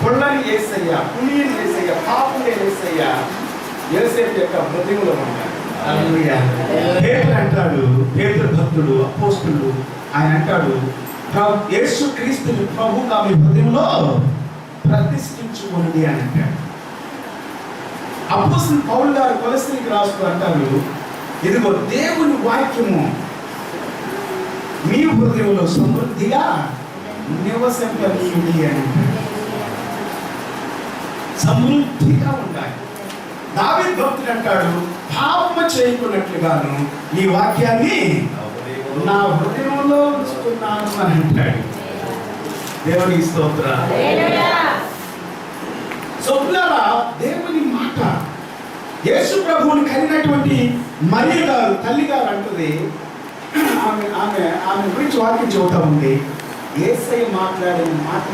పొల్లని యేసయ్య, పులిని యేసయ్య, పాపుని యేసయ్య యోసేపు యొక్క హృదయంలో ఉంటాడు. హల్లెలూయా. పేతురు అంటాడు, పేతురు భక్తుడు, అపోస్తలుడు, ఆయన అంటాడు, యేసు క్రీస్తుని ప్రభువుగా మీ హృదయంలో ప్రతిష్ఠించుకోండి అని అంటాడు. అపోస్తలుడు పౌలు గారు కొలస్సీకి రాస్తూ అంటారు, ఇదిగో దేవుని వాక్యము మీ హృదయంలో సమృద్ధిగా నివసింపనీయుడి అని అంటాడు. సమృద్ధిగా ఉండాలి. దావీదు భక్తుడు అంటాడు, పాపము చేయకున్నట్లుగాను ఈ వాక్యాన్ని నా హృదయంలో ఉంచుకున్నాను అని అంటాడు. దేవుని స్తోత్రం. సోదరులారా, దేవుని మాట యేసు ప్రభువుని కనినటువంటి మరియ గారు, తల్లి గారు అంటుంది, ఆమె గురించి వాక్యం చెబుతా ఉంది, యేసయ్య మాట్లాడిన మాట